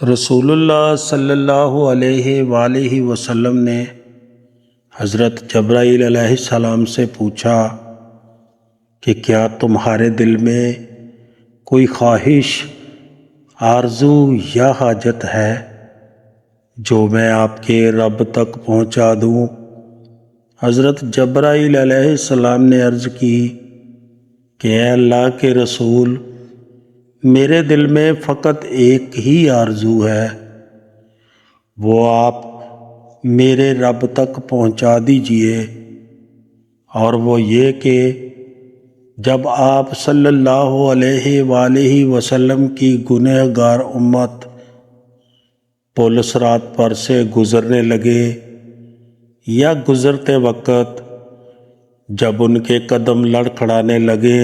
رسول اللہ صلی اللہ علیہ وآلہ وسلم نے حضرت جبرائیل علیہ السلام سے پوچھا کہ کیا تمہارے دل میں کوئی خواہش، آرزو یا حاجت ہے جو میں آپ کے رب تک پہنچا دوں؟ حضرت جبرائیل علیہ السلام نے عرض کی کہ اے اللہ کے رسول، میرے دل میں فقط ایک ہی آرزو ہے، وہ آپ میرے رب تک پہنچا دیجئے، اور وہ یہ کہ جب آپ صلی اللہ علیہ وآلہ وسلم کی گنہگار امت پل صراط پر سے گزرنے لگے یا گزرتے وقت جب ان کے قدم لڑکھڑانے لگے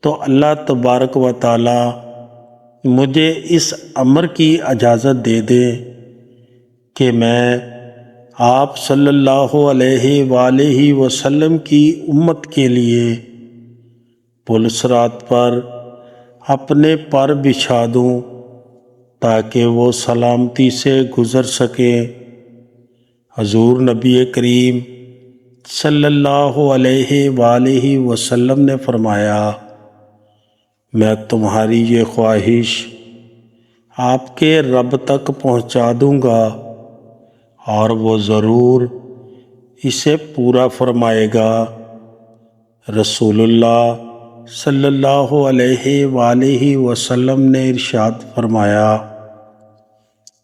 تو اللہ تبارک و تعالی مجھے اس امر کی اجازت دے دے کہ میں آپ صلی اللہ علیہ وآلہ وسلم کی امت کے لیے پل صراط پر اپنے پر بچھا دوں تاکہ وہ سلامتی سے گزر سکیں۔ حضور نبی کریم صلی اللہ علیہ وآلہ وسلم نے فرمایا، میں تمہاری یہ خواہش آپ کے رب تک پہنچا دوں گا اور وہ ضرور اسے پورا فرمائے گا۔ رسول اللہ صلی اللہ علیہ وآلہ وسلم نے ارشاد فرمایا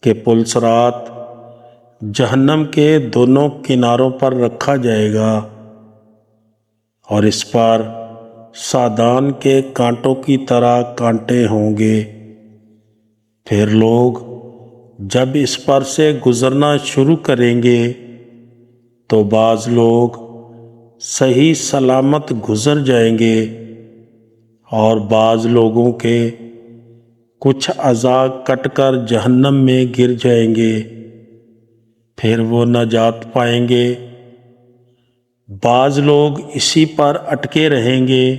کہ پل صراط جہنم کے دونوں کناروں پر رکھا جائے گا اور اس پر سادان کے کانٹوں کی طرح کانٹے ہوں گے۔ پھر لوگ جب اس پر سے گزرنا شروع کریں گے تو بعض لوگ صحیح سلامت گزر جائیں گے اور بعض لوگوں کے کچھ اعضاء کٹ کر جہنم میں گر جائیں گے، پھر وہ نجات پائیں گے۔ بعض لوگ اسی پر اٹکے رہیں گے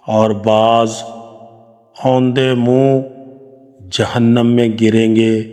اور بعض اوندے منہ جہنم میں گریں گے۔